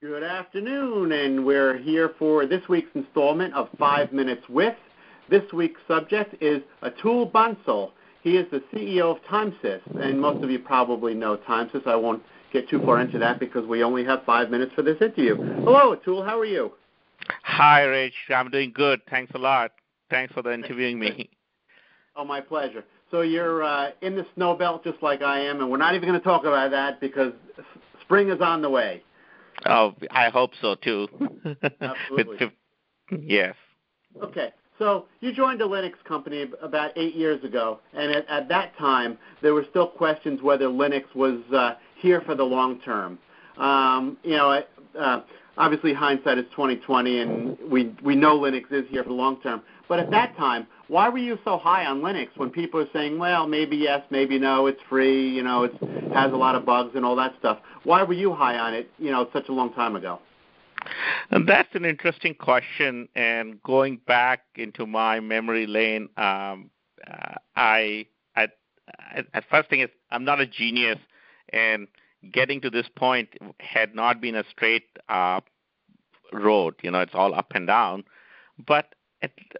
Good afternoon, and we're here for this week's installment of 5 Minutes With. This week's subject is Atul Bansal. He is the CEO of TimeSys, and most of you probably know TimeSys. I won't get too far into that because we only have 5 minutes for this interview. Hello, Atul. How are you? Hi, Rich. I'm doing good. Thanks a lot. Thanks for interviewing me. Oh, my pleasure. So you're in the snow belt just like I am, and we're not even going to talk about that because spring is on the way. Oh, I hope so, too. Absolutely. Yes. Okay. So you joined a Linux company about 8 years ago, and at that time, there were still questions whether Linux was here for the long term. Obviously hindsight is 20/20, and we know Linux is here for the long term. But at that time, why were you so high on Linux when people are saying, well, maybe yes, maybe no, it's free, it has a lot of bugs and all that stuff? Why were you high on it, such a long time ago? And that's an interesting question. And going back into my memory lane, first thing is I'm not a genius, and getting to this point had not been a straight road. It's all up and down. But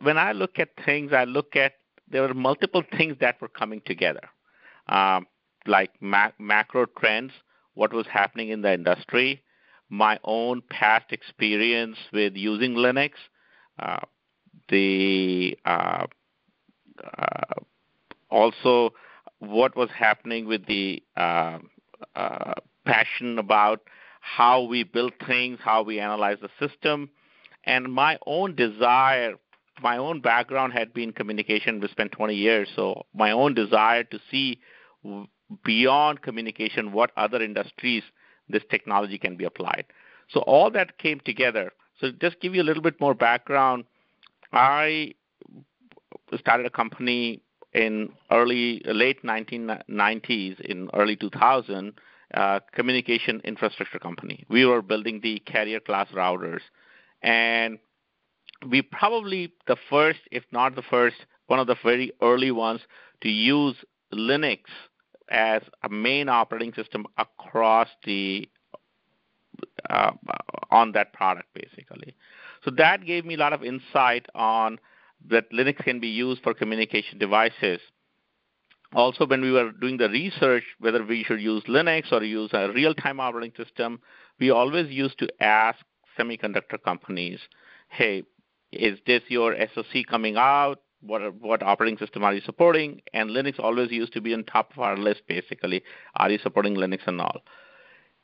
when I look at things, there were multiple things that were coming together, like macro trends, what was happening in the industry, my own past experience with using Linux, also what was happening with the passion about how we build things, how we analyze the system, and my own desire. My own background had been communication. We spent 20 years, so my own desire to see beyond communication what other industries this technology can be applied. So all that came together. So just give you a little bit more background. I started a company in late 1990s, in early 2000, communication infrastructure company. We were building the carrier class routers, and we probably the first, if not the first, one of the very early ones to use Linux as a main operating system across on that product, basically. So that gave me a lot of insight on that Linux can be used for communication devices. Also, when we were doing the research, whether we should use Linux or use a real-time operating system, we always used to ask semiconductor companies, hey, is this your SoC coming out? What operating system are you supporting? And Linux always used to be on top of our list, basically. Are you supporting Linux and all?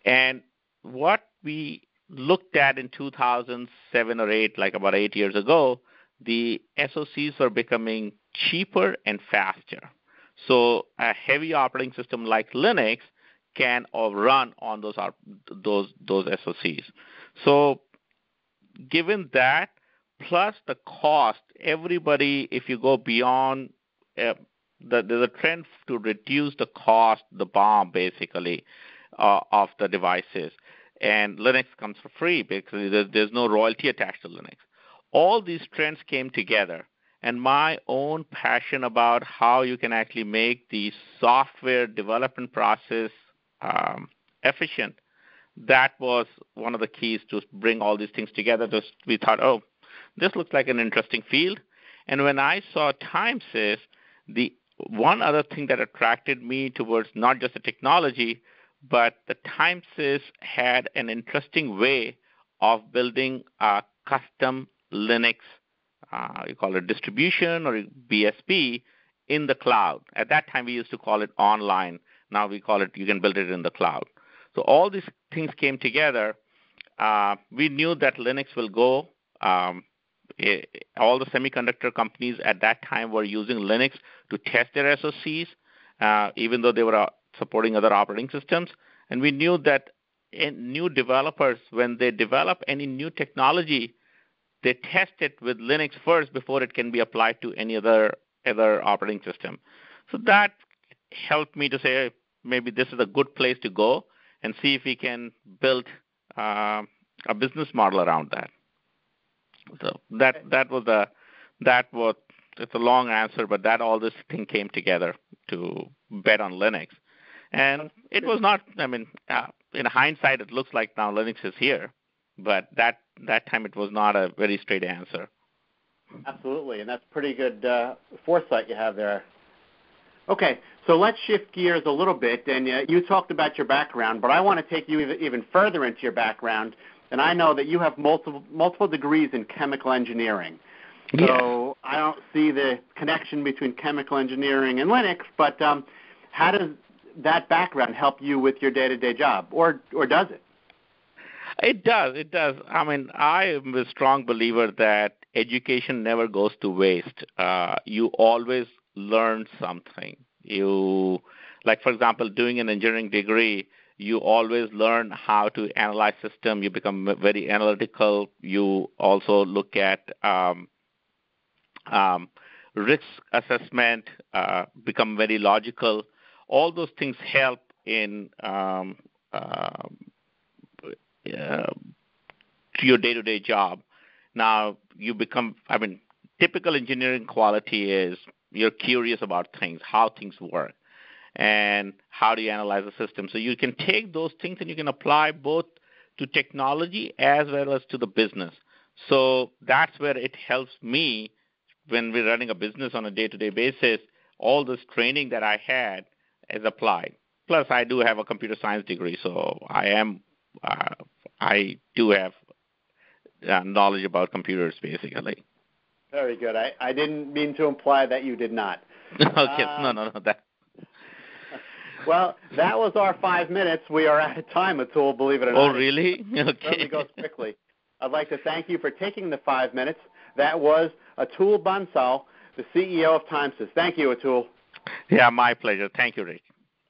And what we looked at in 2007 or 8, like about 8 years ago, the SoCs were becoming cheaper and faster. So a heavy operating system like Linux can run on those SoCs. So given that, plus the cost, everybody, if you go beyond, there's a trend to reduce the cost, the BOM, basically, of the devices. And Linux comes for free because there's no royalty attached to Linux. All these trends came together, and my own passion about how you can actually make the software development process efficient, that was one of the keys to bring all these things together. We thought, this looks like an interesting field. And when I saw TimeSys, the one other thing that attracted me towards not just the technology, but the TimeSys had an interesting way of building a custom Linux, you call it distribution or BSP, in the cloud. At that time, we used to call it online. Now we call it, you can build it in the cloud. So all these things came together. We knew that Linux will go. All the semiconductor companies at that time were using Linux to test their SoCs, even though they were supporting other operating systems. And we knew that new developers, when they develop any new technology, they test it with Linux first before it can be applied to any other operating system. So that helped me to say maybe this is a good place to go and see if we can build a business model around that. So that was it's a long answer, but that all this thing came together to bet on Linux. And it was not, in hindsight, it looks like now Linux is here. but that time it was not a very straight answer. Absolutely, and that's pretty good foresight you have there. Okay, so let's shift gears a little bit, and you talked about your background, but I want to take you even further into your background, and I know that you have multiple degrees in chemical engineering. So I don't see the connection between chemical engineering and Linux, but how does that background help you with your day-to-day job, or does it? It does. I mean, I am a strong believer that education never goes to waste. You always learn something. Like, for example, doing an engineering degree, you always learn how to analyze system. You become very analytical. You also look at risk assessment, become very logical. All those things help in your day-to-day job. Now, typical engineering quality is you're curious about things, how things work, and how do you analyze the system. So you can take those things and you can apply both to technology as well as to the business. So that's where it helps me when we're running a business on a day-to-day basis. All this training that I had is applied. Plus, I do have a computer science degree, so I do have knowledge about computers, basically. Very good. I didn't mean to imply that you did not. Okay, no. Well, that was our 5 minutes. We are out of time, Atul, believe it or not. Oh, really? Okay. It certainly goes quickly. I'd like to thank you for taking the 5 minutes. That was Atul Bansal, the CEO of TimeSys. Thank you, Atul. Yeah, my pleasure. Thank you, Rick.